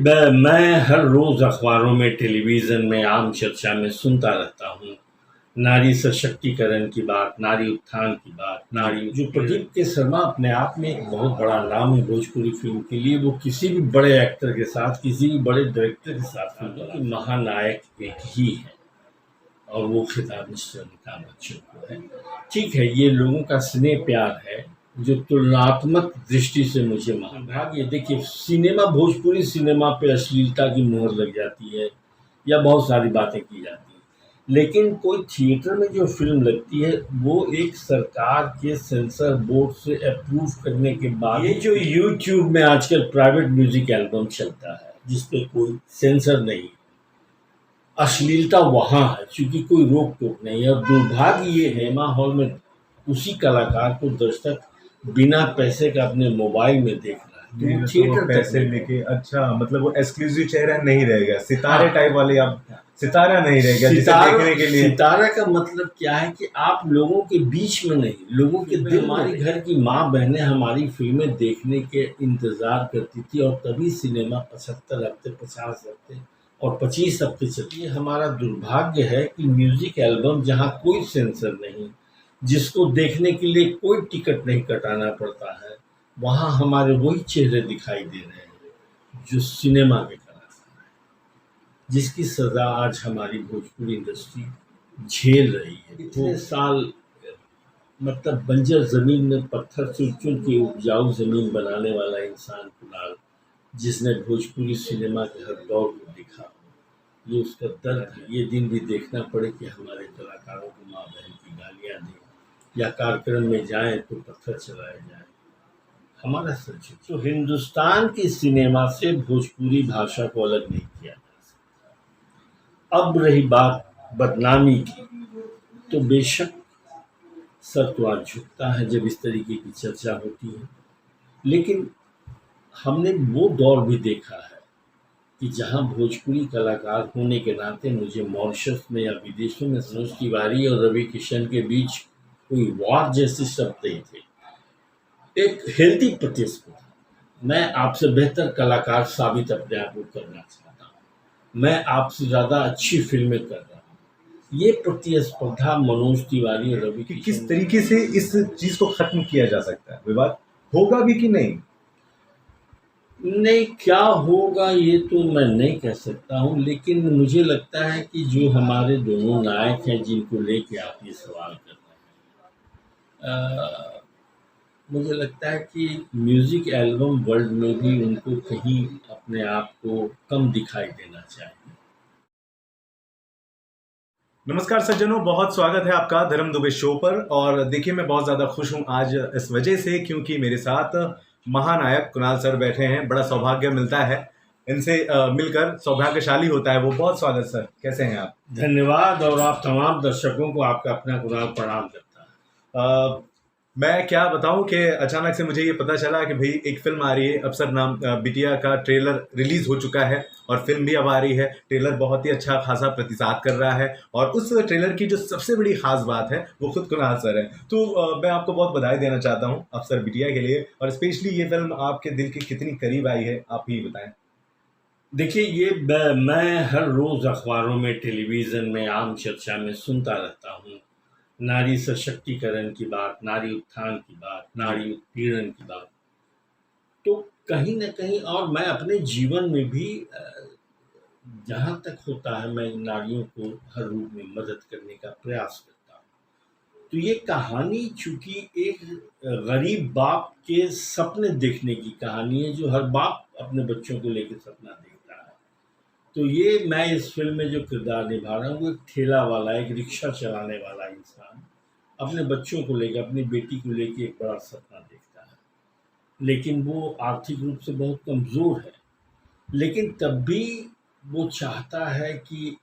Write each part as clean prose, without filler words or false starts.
मैं हर रोज़ अखबारों में, टेलीविज़न में, आम चर्चा में सुनता रहता हूँ। नारी सशक्तिकरण की बात, नारी उत्थान की बात, नारी जो प्रदीप के शर्मा अपने आप में एक बहुत बड़ा नाम है भोजपुरी फ़िल्म के लिए। वो किसी भी बड़े एक्टर के साथ, किसी भी बड़े डायरेक्टर के साथ फ़िल्म की महानायक एक ही है और वो खिताब मिस्टर अमिताभ बच्चन को है। ठीक है, ये लोगों का स्नेह प्यार है जो तुलनात्मक दृष्टि से मुझे महाभाग्य। देखिए, सिनेमा, भोजपुरी सिनेमा पे अश्लीलता की मुहर लग जाती है या बहुत सारी बातें की जाती हैं, लेकिन कोई थिएटर में जो फिल्म लगती है वो एक सरकार के सेंसर बोर्ड से अप्रूव करने के बाद। ये जो यूट्यूब में आजकल प्राइवेट म्यूजिक एल्बम चलता है जिसपे कोई सेंसर नहीं, अश्लीलता वहाँ है क्योंकि कोई रोक टोक नहीं है। और दुर्भाग्य ये है, सिनेमा हॉल में उसी कलाकार को दर्शक बिना पैसे का अपने मोबाइल में देख रहा है, तो वो थिएटर तक पैसे नहीं लेके अच्छा, मतलब वो एक्सक्लूसिव चेहरा नहीं रहेगा, सितारे हाँ। टाइप वाले आप सितारा नहीं रहेगा जिसे देखने के लिए। सितारा का मतलब क्या है कि आप लोगों के बीच में नहीं, लोगों के दिल। हमारी घर की माँ बहनें हमारी फिल्में देखने के इंतजार करती थी और तभी सिनेमा 75 हफ्ते, 50 हफ्ते और 25 हफ्ते चलती है। हमारा दुर्भाग्य है कि म्यूजिक एल्बम जहाँ कोई सेंसर नहीं, जिसको देखने के लिए कोई टिकट नहीं कटाना पड़ता है, वहाँ हमारे वही चेहरे दिखाई दे रहे हैं जो सिनेमा के कलाकार हैं, जिसकी सजा आज हमारी भोजपुरी इंडस्ट्री झेल रही है। इतने साल मतलब बंजर जमीन में पत्थर चुन चुन के उपजाऊ जमीन बनाने वाला इंसान कुणाल, जिसने भोजपुरी सिनेमा के हर दौर को देखा हो, ये उसका दर्द है। ये दिन भी देखना पड़े कि हमारे कलाकारों को माँ बहन की गालियाँ दें या कार्यक्रम में जाएं तो पत्थर चलाए जाएं, हमारा सच है। तो हिंदुस्तान की सिनेमा से भोजपुरी भाषा को अलग नहीं किया जा सकता। अब रही बात बदनामी की, तो बेशक सर तो आज झुकता है जब इस तरीके की चर्चा होती है, लेकिन हमने वो दौर भी देखा है कि जहां भोजपुरी कलाकार होने के नाते मुझे मॉरिशस में या विदेशों में मनोज तिवारी और रवि किशन के बीच कोई वार जैसे शब्द नहीं थे। एक हेल्दी प्रतिस्पर्धा, मैं आपसे बेहतर कलाकार साबित अपने आप को करना चाहता हूँ, मैं आपसे ज़्यादा अच्छी फिल्में कर रहा हूँ। ये प्रतिस्पर्धा मनोज तिवारी और रवि कि किशन किस तरीके से इस चीज को खत्म किया जा सकता है, विवाद होगा भी कि नहीं? नहीं, क्या होगा ये तो मैं नहीं कह सकता हूँ, लेकिन मुझे लगता है कि जो हमारे दोनों नायक हैं जिनको लेके आप ये सवाल कर रहे हैं, मुझे लगता है कि म्यूज़िक एल्बम वर्ल्ड में भी उनको कहीं अपने आप को कम दिखाई देना चाहिए। नमस्कार सज्जनों, बहुत स्वागत है आपका धर्म दुबे शो पर। और देखिए, मैं बहुत ज़्यादा खुश हूँ आज इस वजह से क्योंकि मेरे साथ महानायक कुणाल सर बैठे हैं। बड़ा सौभाग्य मिलता है इनसे मिलकर, सौभाग्यशाली होता है वो। बहुत स्वागत सर, कैसे हैं आप? धन्यवाद, और आप तमाम दर्शकों को आपका अपना कुणाल प्रणाम करता है। मैं क्या बताऊं कि अचानक से मुझे ये पता चला कि भाई एक फिल्म आ रही है, अफसर नाम बिटिया का ट्रेलर रिलीज हो चुका है और फिल्म भी अब आ रही है। ट्रेलर बहुत ही अच्छा खासा प्रतिसाद कर रहा है और उस ट्रेलर की जो सबसे बड़ी खास बात है वो खुद कुणाल सर है। तो मैं आपको बहुत बधाई देना चाहता हूं अफसर बिटिया के लिए। और स्पेशली ये फिल्म आपके दिल के कितनी करीब आई है, आप ही बताएं। देखिए, ये मैं हर रोज़ अखबारों में, टेलीविज़न में, आम चर्चा में सुनता रहता हूँ। नारी सशक्तिकरण की बात, नारी उत्थान की बात, नारी उत्पीड़न की बात। तो कहीं न कहीं, और मैं अपने जीवन में भी जहाँ तक होता है मैं नारियों को हर रूप में मदद करने का प्रयास करता हूँ। तो ये कहानी चूँकि एक गरीब बाप के सपने देखने की कहानी है, जो हर बाप अपने बच्चों को लेके सपना देखता है। तो ये मैं इस फ़िल्म में जो किरदार निभा रहा हूँ वो एक ठेला वाला, एक रिक्शा चलाने वाला इंसान अपने बच्चों को लेके, अपनी बेटी को लेके एक बड़ा सपना देखता है। लेकिन वो आर्थिक रूप से बहुत कमज़ोर है, लेकिन तब भी वो चाहता है कि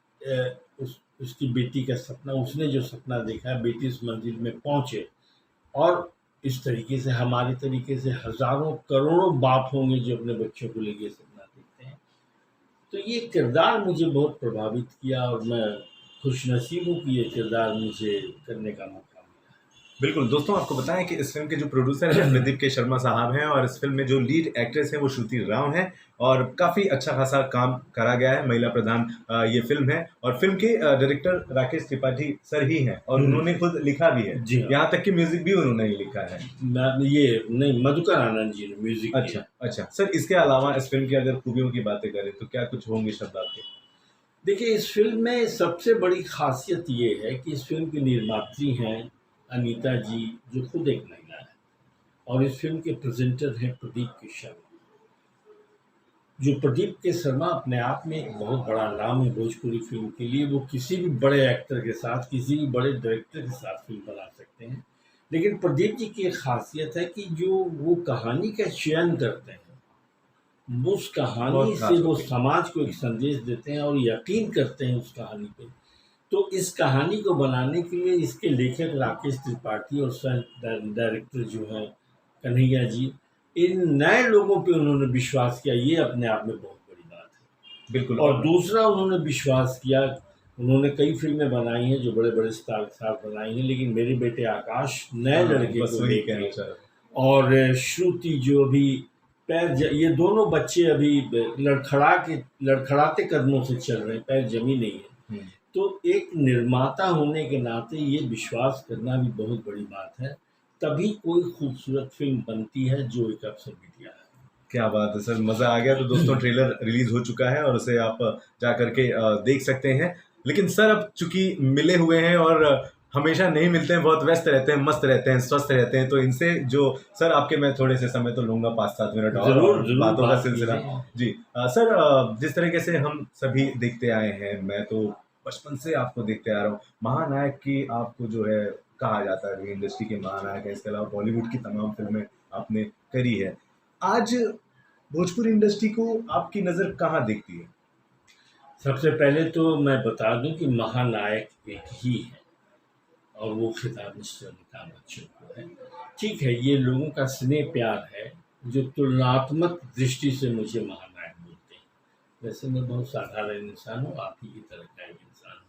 उसकी बेटी का सपना, उसने जो सपना देखा है, बेटी उस मंजिल में पहुँचे। और इस तरीके से, हमारे तरीके से हज़ारों करोड़ों बाप होंगे जो अपने बच्चों को लेके सपना देखते हैं। तो ये किरदार मुझे बहुत प्रभावित किया और मैं खुशनसीब हूँ कि ये किरदार मुझे करने का मौका मिला। बिल्कुल दोस्तों, आपको बताएं कि इस फिल्म के जो प्रोड्यूसर हैं प्रदीप के शर्मा साहब हैं, और इस फिल्म में जो लीड एक्ट्रेस हैं वो श्रुति राव हैं, और काफ़ी अच्छा खासा काम करा गया है। महिला प्रधान ये फिल्म है, और फिल्म के डायरेक्टर राकेश त्रिपाठी सर ही हैं, और उन्होंने खुद लिखा भी है। जी हाँ। यहाँ तक कि म्यूजिक भी उन्होंने ही लिखा है। ये नहीं, मधुकर आनंद जी ने म्यूजिक अच्छा अच्छा सर, इसके अलावा इस फिल्म की अगर खूबियों की बातें करें तो क्या कुछ होंगे शब्द आपके? देखिए, इस फिल्म में सबसे बड़ी खासियत ये है कि इस फिल्म की निर्मात्री हैं अनीता जी, जो खुद एक महिला है, और इस फिल्म के प्रेजेंटर हैं प्रदीप के शर्मा। जो प्रदीप के शर्मा अपने आप में एक बहुत बड़ा नाम है भोजपुरी फिल्म के लिए। वो किसी भी बड़े एक्टर के साथ, किसी भी बड़े डायरेक्टर के साथ फिल्म बना सकते हैं। लेकिन प्रदीप जी की एक खासियत है कि जो वो कहानी का चयन करते हैं, उस कहानी बहुत से खास वो होती है। समाज को एक संदेश देते हैं और यकीन करते हैं उस कहानी पे। तो इस कहानी को बनाने के लिए इसके लेखक राकेश त्रिपाठी और सह डायरेक्टर जो हैं कन्हैया जी, इन नए लोगों पे उन्होंने विश्वास किया। ये अपने आप में बहुत बड़ी बात है। बिल्कुल। और दूसरा, उन्होंने विश्वास किया। उन्होंने कई फिल्में बनाई हैं जो बड़े बड़े स्टार के साथ बनाई हैं, लेकिन मेरे बेटे आकाश नए लड़के बस को वही लेके, कहना चाह रहा था। और श्रुति जो अभी ये दोनों बच्चे अभी लड़खड़ाते कदमों से चल रहे हैं, पैर जमी नहीं है। तो एक निर्माता होने के नाते ये विश्वास करना भी बहुत बड़ी बात है। तभी कोई खूबसूरत फिल्म बनती है जो एक अवसर भी दिया है। क्या बात है सर, मज़ा आ गया। तो दोस्तों, ट्रेलर रिलीज हो चुका है और उसे आप जा करके देख सकते हैं। लेकिन सर, अब चूंकि मिले हुए हैं और हमेशा नहीं मिलते हैं, बहुत व्यस्त रहते हैं, मस्त रहते हैं, स्वस्थ रहते हैं, तो इनसे जो सर आपके मैं थोड़े से समय तो लूंगा, 5-7 मिनट और जरूर बातों का बात सिलसिला। कीजिए। जी सर, जिस तरीके से हम सभी देखते आए हैं, मैं तो बचपन से आपको देखते आ रहा हूँ, महानायक की आपको जो है कहा जाता है, इंडस्ट्री के महानायक है। इसके अलावा बॉलीवुड की तमाम फिल्में आपने करी है। आज भोजपुरी इंडस्ट्री को आपकी नज़र कहाँ देखती है? सबसे पहले तो मैं बता दूं कि महानायक एक ही है, और वो खिताब मिस्टर अमिताभ बच्चन को है। ठीक है, ये लोगों का स्नेह प्यार है जो तुलनात्मक दृष्टि से मुझे महानायक बोलते हैं। वैसे मैं बहुत साधारण इंसान हूँ, आप ही की तरह का एक इंसान हूँ।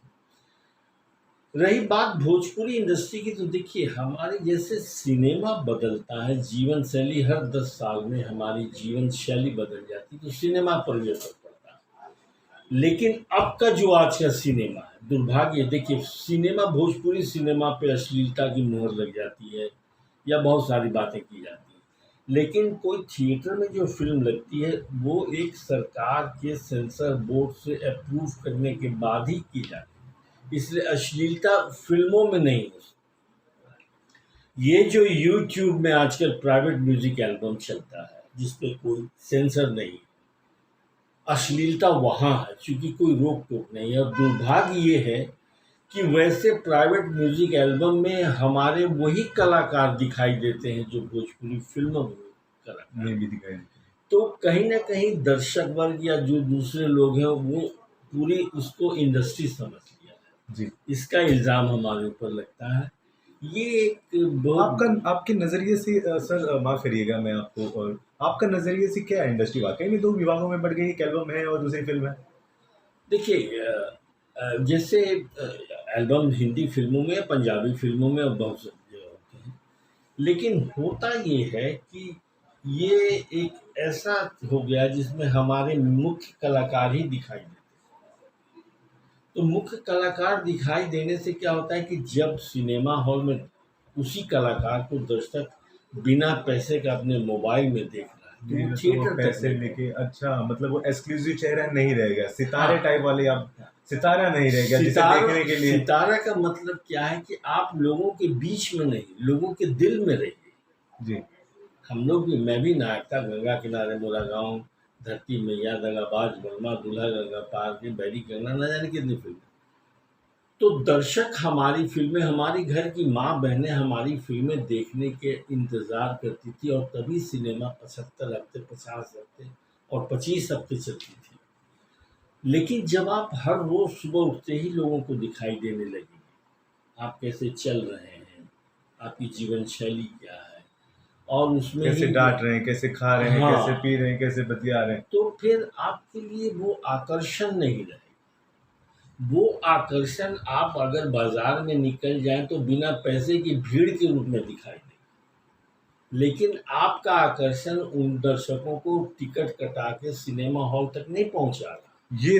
रही बात भोजपुरी इंडस्ट्री की, तो देखिए, हमारे जैसे सिनेमा बदलता है, जीवन शैली हर 10 साल में हमारी जीवन शैली बदल जाती है, तो सिनेमा पर भी असर पड़ता है। लेकिन अब का जो आज का सिनेमा है, दुर्भाग्य, देखिए, सिनेमा, भोजपुरी सिनेमा पे अश्लीलता की मुहर लग जाती है या बहुत सारी बातें की जाती हैं। लेकिन कोई थिएटर में जो फिल्म लगती है वो एक सरकार के सेंसर बोर्ड से अप्रूव करने के बाद ही की जाती है। इसलिए अश्लीलता फिल्मों में नहीं हो सकती। ये जो यूट्यूब में आजकल प्राइवेट म्यूजिक एल्बम चलता है जिसपे कोई सेंसर नहीं, अश्लीलता वहाँ है, क्योंकि कोई रोक टोक नहीं है। और दुर्भाग्य ये है कि वैसे प्राइवेट म्यूजिक एल्बम में हमारे वही कलाकार दिखाई देते हैं जो भोजपुरी फिल्मों में कलाकार नहीं भी दिखाई देती। तो कहीं ना कहीं दर्शक वर्ग या जो दूसरे लोग हैं वो पूरी उसको इंडस्ट्री समझ लिया है। जी, इसका इल्ज़ाम हमारे ऊपर लगता है। ये एक बहुत आपके नज़रिए से सर माफ़ करिएगा मैं आपको, और आपका नज़रिए से क्या है, इंडस्ट्री वाक़ई में 2 विभागों में बढ़ गई? एक एल्बम है और दूसरी फ़िल्म है? देखिए, जैसे एल्बम हिंदी फिल्मों में या पंजाबी फिल्मों में अब बहुत सारे होते हैं, लेकिन होता ये है कि ये एक ऐसा हो गया जिसमें हमारे मुख्य कलाकार ही दिखाई देते हैं। तो मुख्य कलाकार दिखाई देने से क्या होता है कि जब सिनेमा हॉल में उसी कलाकार को दर्शक बिना पैसे का अपने मोबाइल में देख रहा है, तो जी, वो तो वो थिएटर तक पैसे नहीं लेके, अच्छा, मतलब वो एक्सक्लूसिव चेहरा नहीं रहेगा, सितारे हाँ। टाइप वाले, आप सितारा नहीं रहेगा जिसे देखने के लिए। सितारा का मतलब क्या है कि आप लोगों के बीच में नहीं, लोगों के दिल में रहिए। जी, हम लोग भी, मैं भी नायक था, गंगा किनारे मोरा गाँव, धरती मैया दगाबाज बर्मा, दूल्हा गंगा पार के, बैरी करना, न जाने कितनी फिल्में। तो दर्शक हमारी फिल्में, हमारी घर की माँ बहनें हमारी फिल्में देखने के इंतज़ार करती थी, और तभी सिनेमा 75 हफ्ते, 50 हफ्ते और 25 हफ्ते चलती थी। लेकिन जब आप हर रोज़ सुबह उठते ही लोगों को दिखाई देने लगेंगे, आप कैसे चल रहे हैं, आपकी जीवन शैली क्या है, और उसमें कैसे ही डाँट रहे हैं, कैसे खा रहे हैं, हाँ, कैसे पी रहे हैं, कैसे बतिया रहे हैं। तो फिर आपके लिए वो आकर्षण नहीं रहेगा। वो आकर्षण आप अगर बाजार में निकल जाएं तो बिना पैसे की भीड़ के रूप में दिखाई देगा, लेकिन आपका आकर्षण उन दर्शकों को टिकट कटा के सिनेमा हॉल तक नहीं पहुंचागा। ये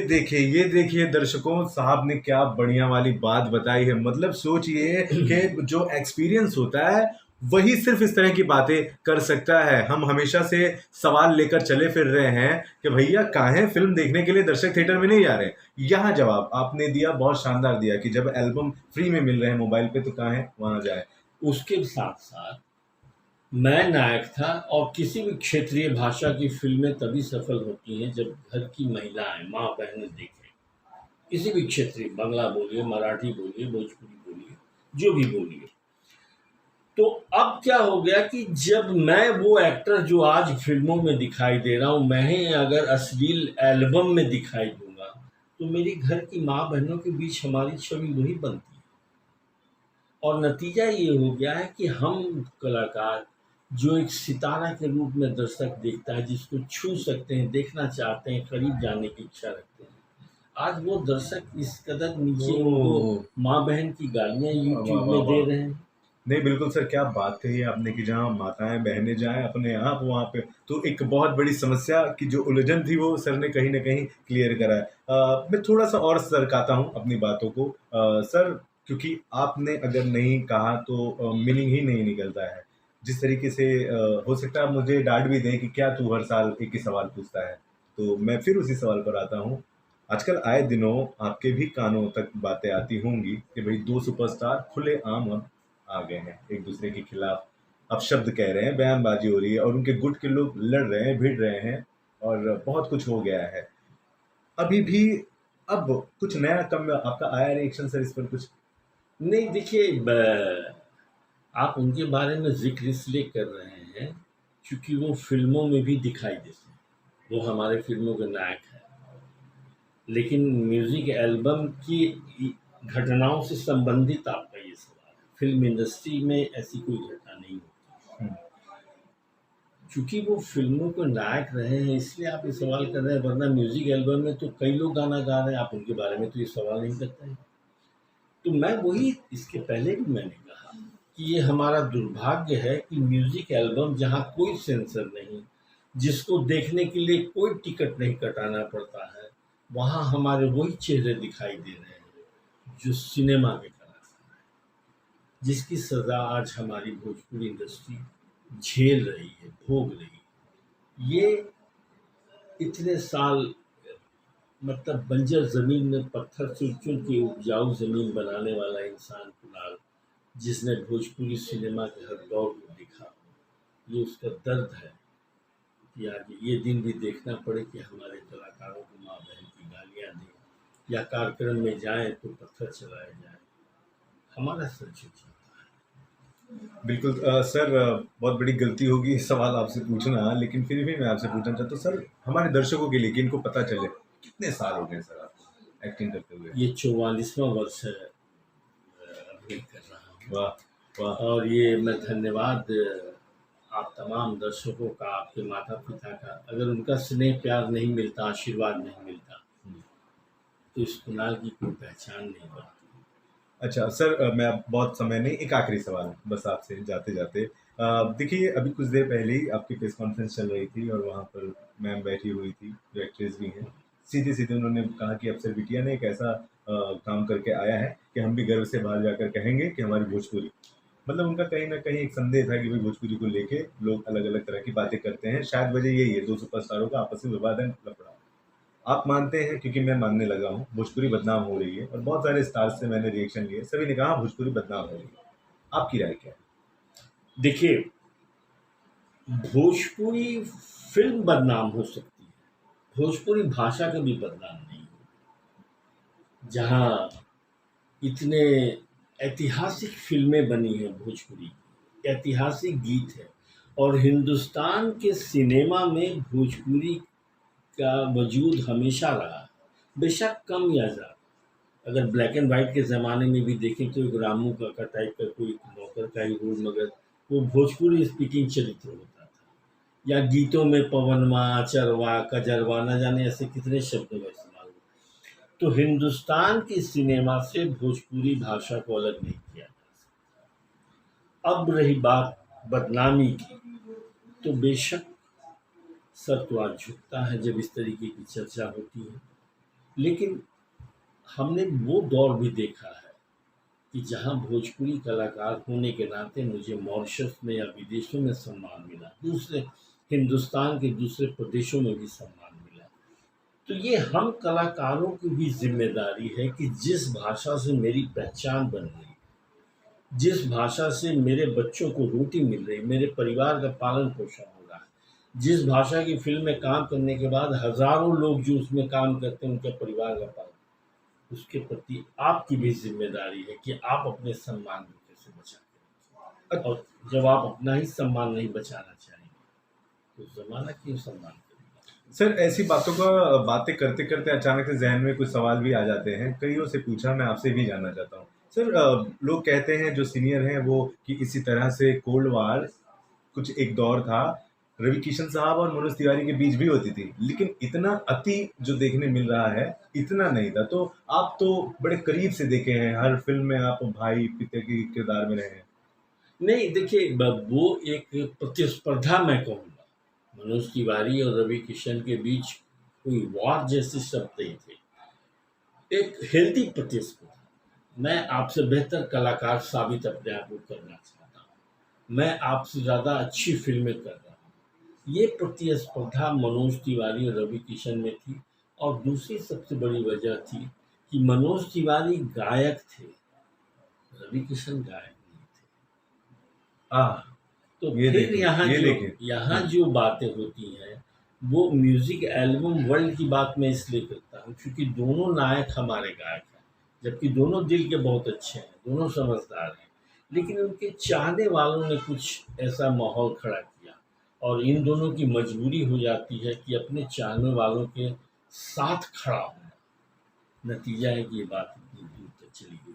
देखिए दर्शकों, साहब ने क्या बढ़िया वाली बात बताई है। मतलब सोचिए कि जो एक्सपीरियंस होता है वही सिर्फ इस तरह की बातें कर सकता है। हम हमेशा से सवाल लेकर चले फिर रहे हैं कि भैया काहे फिल्म देखने के लिए दर्शक थिएटर में नहीं जा रहे। यहाँ जवाब आपने दिया, बहुत शानदार दिया, कि जब एल्बम फ्री में मिल रहे हैं मोबाइल पे तो काहे वहां जाए। उसके साथ साथ मैं नायक था, और किसी भी क्षेत्रीय भाषा की फिल्में तभी सफल होती हैं जब घर की महिलाएं, माँ बहनें देखें। किसी भी क्षेत्रीय, बांग्ला बोलिए, मराठी बोलिए, भोजपुरी बोलिए, जो भी बोलिए। तो अब क्या हो गया कि जब मैं वो एक्टर जो आज फिल्मों में दिखाई दे रहा हूँ, मैं ही अगर अश्लील एल्बम में दिखाई दूंगा तो मेरी घर की माँ बहनों के बीच हमारी छवि वही बनती है। और नतीजा ये हो गया है कि हम कलाकार, जो एक सितारा के रूप में दर्शक देखता है, जिसको छू सकते हैं, देखना चाहते हैं, करीब जाने की इच्छा रखते हैं, आज वो दर्शक इस कदर नीचे उनको ओह, माँ बहन की गालियां वाह वाह यूट्यूब वाह में दे वाह। रहे हैं। नहीं बिल्कुल सर, क्या बात कही है आपने कि जहाँ माताएं बहनें जाएं अपने आप वहाँ पे, तो एक बहुत बड़ी समस्या की जो उलझन थी वो सर ने कहीं ना कहीं क्लियर करा है। मैं थोड़ा सा और सरकाता हूँ अपनी बातों को, सर, क्योंकि आपने अगर नहीं कहा तो मीनिंग ही नहीं निकलता है। जिस तरीके से हो सकता है आप मुझे डांट भी दें कि क्या तू हर साल एक ही सवाल पूछता है, तो मैं फिर उसी सवाल पर आता हूँ। आजकल आए दिनों आपके भी कानों तक बातें आती होंगी कि भाई दो सुपरस्टार खुले आम अब आ गए हैं एक दूसरे के खिलाफ, अब शब्द कह रहे हैं, बयानबाजी हो रही है और उनके गुट के लोग लड़ रहे हैं, भिड़ रहे हैं, और बहुत कुछ हो गया है अभी भी। अब कुछ नया कम आपका आया रिएक्शन सर इस पर कुछ? नहीं, देखिए, आप उनके बारे में जिक्र इसलिए कर रहे हैं क्योंकि वो फिल्मों में भी दिखाई देते हैं, वो हमारे फिल्मों के नायक हैं। लेकिन म्यूजिक एल्बम की घटनाओं से संबंधित आपका ये सवाल है। फिल्म इंडस्ट्री में ऐसी कोई घटना नहीं होती। हम्म, क्योंकि वो फिल्मों के नायक रहे हैं इसलिए आप ये सवाल कर रहे हैं, वरना म्यूजिक एल्बम में तो कई लोग गाना गा रहे हैं, आप उनके बारे में तो ये सवाल नहीं करते हैं। तो मैं वही, इसके पहले भी मैंने कहा कि ये हमारा दुर्भाग्य है कि म्यूजिक एल्बम, जहाँ कोई सेंसर नहीं, जिसको देखने के लिए कोई टिकट नहीं कटाना पड़ता है, वहाँ हमारे वही चेहरे दिखाई दे रहे हैं जो सिनेमा के कलाकार हैं, जिसकी सजा आज हमारी भोजपुरी इंडस्ट्री झेल रही है, भोग रही है। ये इतने साल, मतलब बंजर जमीन में पत्थर चुन चुन के उपजाऊ जमीन बनाने वाला इंसान कुणाल, जिसने भोजपुरी सिनेमा के हर दौर को देखा, ये उसका दर्द है कि आज ये दिन भी देखना पड़े कि हमारे कलाकारों को माँ बहन की गालियाँ दें, या कार्यक्रम में जाएं तो पत्थर चलाए जाए। हमारा सर झुक जाता है। बिल्कुल सर, बहुत बड़ी गलती होगी सवाल आपसे पूछना, लेकिन फिर भी मैं आपसे पूछना चाहता हूँ सर, हमारे दर्शकों के लिए कि इनको पता चले, कितने साल हो गए सर आपको एक्टिंग करते हुए? ये 44वां वर्ष है अभिनय कर रहा हूँ। वाह वाह। और ये मैं धन्यवाद, आप तमाम दर्शकों का, आपके माता पिता का, अगर उनका स्नेह प्यार नहीं मिलता, आशीर्वाद नहीं मिलता, तो इस कुणाल की कोई पहचान नहीं बनती। अच्छा सर, मैं अब बहुत समय नहीं, एक आखिरी सवाल बस आपसे जाते जाते। देखिए अभी कुछ देर पहले ही आपकी प्रेस कॉन्फ्रेंस चल रही थी और वहाँ पर मैम बैठी हुई थी जो एक्ट्रेस भी हैं। सीधे सीधे उन्होंने कहा कि अफसर बिटिया ने एक ऐसा काम करके आया है कि हम भी गर्व से बाहर जाकर कहेंगे कि हमारी भोजपुरी, मतलब उनका कहीं ना कहीं एक संदेह था कि भाई भोजपुरी को लेके लोग अलग अलग तरह की बातें करते हैं, शायद वजह यही है दो सुपरस्टारों का आपस में विवाद है, लफड़ा। आप मानते हैं, क्योंकि मैं मानने लगा हूँ भोजपुरी बदनाम हो रही है, और बहुत सारे स्टार्स से मैंने रिएक्शन लिए, सभी ने कहा भोजपुरी बदनाम हो रही है, आपकी राय क्या है? देखिए, भोजपुरी फिल्म बदनाम हो सकती है, भोजपुरी भाषा कभी बदनाम नहीं हो। जहाँ इतने ऐतिहासिक फिल्में बनी हैं भोजपुरी की, ऐतिहासिक गीत है, और हिंदुस्तान के सिनेमा में भोजपुरी का वजूद हमेशा रहा है, बेशक कम या ज़्यादा। अगर ब्लैक एंड वाइट के ज़माने में भी देखें तो एक रामू काका टाइप का कोई नौकर का ही रोल, मगर वो भोजपुरी स्पीकिंग चरित्र होता था। या गीतों में पवनवा, चरवा, कजरवा, न जाने ऐसे कितने शब्दों का इस्तेमाल हुआ। तो हिंदुस्तान की सिनेमा से भोजपुरी भाषा को अलग नहीं किया जा सकता। अब रही बात बदनामी की, तो बेशक सर तो आज झुकता है जब इस तरीके की चर्चा होती है, लेकिन हमने वो दौर भी देखा है कि जहां भोजपुरी कलाकार होने के नाते मुझे मॉरिशस में या विदेशों में सम्मान मिला, दूसरे हिंदुस्तान के दूसरे प्रदेशों में भी सम्मान मिला। तो ये हम कलाकारों की भी जिम्मेदारी है कि जिस भाषा से मेरी पहचान बन रही, जिस भाषा से मेरे बच्चों को रोटी मिल रही, मेरे परिवार का पालन पोषण हो रहा है, जिस भाषा की फिल्म में काम करने के बाद हजारों लोग जो उसमें काम करते हैं उनके परिवार का पालन, उसके प्रति आपकी भी जिम्मेदारी है कि आप अपने सम्मान को कैसे बचा के रखें। और जब आप अपना ही सम्मान नहीं बचाना चाहेंगे तो जमाना क्यों सम्मान करेगा। सर ऐसी बातें करते करते अचानक से जहन में कुछ सवाल भी आ जाते हैं, कईयों से पूछा, मैं आपसे भी जानना चाहता हूँ सर। लोग कहते हैं जो सीनियर हैं वो कि इसी तरह से कोल्ड वार कुछ एक दौर था, रवि किशन साहब और मनोज तिवारी के बीच भी होती थी, लेकिन इतना अति जो देखने मिल रहा है इतना नहीं था। तो आप तो बड़े करीब से देखे हैं, हर फिल्म में आप भाई पिता के किरदार में रहे हैं। नहीं देखिए, वो एक प्रतिस्पर्धा मैं कहूँगा, मनोज तिवारी और रवि किशन के बीच कोई वार जैसे शब्द नहीं थे, एक हेल्दी प्रतिस्पर्धा। मैं आपसे बेहतर कलाकार साबित अपने आप को करना चाहता हूँ, मैं आपसे ज़्यादा अच्छी फिल्में कर रहा हूँ। ये प्रतिस्पर्धा मनोज तिवारी और रवि किशन में थी। और दूसरी सबसे बड़ी वजह थी कि मनोज तिवारी गायक थे, रवि किशन गायक नहीं थे। तो ये फिर देखिए यहाँ जो बातें होती हैं वो म्यूजिक एल्बम वर्ल्ड की बात मैं इसलिए करता हूँ क्योंकि दोनों नायक हमारे गायक हैं, जबकि दोनों दिल के बहुत अच्छे हैं, दोनों समझदार हैं, लेकिन उनके चाहने वालों ने कुछ ऐसा माहौल खड़ा किया और इन दोनों की मजबूरी हो जाती है कि अपने चाहने वालों के साथ खड़ा होना। नतीजा है कि ये बात इतनी दूर तक चली गई।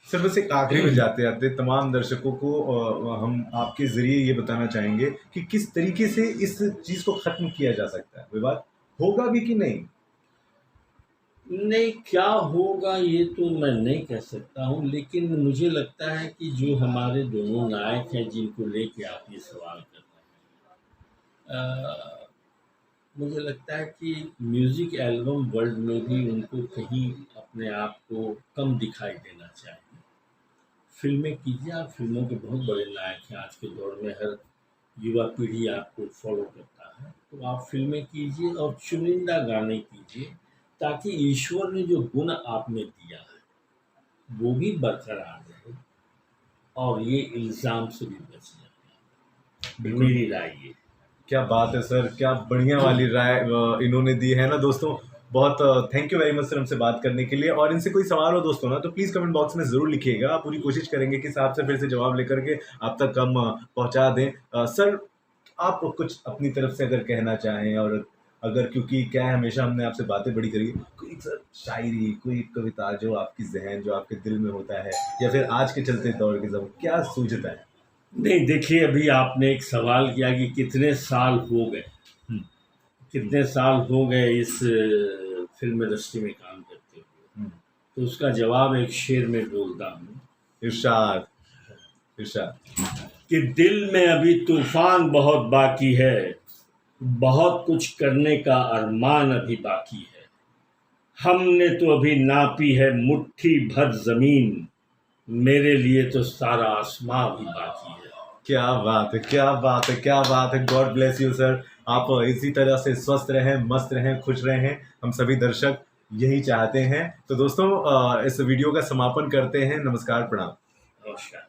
सर बस एक आखिरी में जाते जाते तमाम दर्शकों को हम आपके जरिए ये बताना चाहेंगे कि किस तरीके से इस चीज को खत्म किया जा सकता है। विवाद होगा भी कि नहीं? नहीं, क्या होगा ये तो मैं नहीं कह सकता हूँ, लेकिन मुझे लगता है कि जो हमारे दोनों नायक हैं जिनको लेके आप ये सवाल कर रहे हैं, मुझे लगता है कि म्यूज़िक एल्बम वर्ल्ड में भी उनको कहीं अपने आप को कम दिखाई देना चाहिए। फिल्में कीजिए, आप फिल्मों के बहुत बड़े नायक हैं। आज के दौर में हर युवा पीढ़ी आपको फॉलो करता है, तो आप फिल्में कीजिए और चुनिंदा गाने कीजिए ताकि ईश्वर ने जो गुण आप में दिया है वो भी बरकरार रहे और ये इल्ज़ाम से भी बच जाए। मेरी राय ये। क्या बात है सर, क्या बढ़िया वाली राय इन्होंने दी है ना दोस्तों। बहुत thank you very much sir हमसे बात करने के लिए। और इनसे कोई सवाल हो दोस्तों ना तो प्लीज़ कमेंट बॉक्स में ज़रूर लिखिएगा, पूरी कोशिश करेंगे कि साहब से फिर से जवाब लेकर के आप तक हम पहुंचा दें। सर आप कुछ अपनी तरफ से अगर कहना चाहें, और अगर क्योंकि क्या है हमेशा हमने आपसे बातें बड़ी करी, कोई सर शायरी, कोई कविता जो आपकी जहन, जो आपके दिल में होता है, या फिर आज के चलते दौर के जब क्या सूझता है? नहीं देखिए, अभी आपने एक सवाल किया कि कितने साल हो गए, कितने साल हो गए इस फिल्म इंडस्ट्री में काम करते हुए, तो उसका जवाब एक शेर में बोलता हूँ। इरशाद कि दिल में अभी तूफान बहुत बाकी है, बहुत कुछ करने का अरमान अभी बाकी है, हमने तो अभी नापी है मुट्ठी भर जमीन, मेरे लिए तो सारा आसमां भी बाकी है। क्या बात है, क्या बात है, क्या बात है। God bless you sir. आप इसी तरह से स्वस्थ रहें, मस्त रहें, खुश रहें, हम सभी दर्शक यही चाहते हैं। तो दोस्तों इस वीडियो का समापन करते हैं। नमस्कार, प्रणाम। नमस्कार।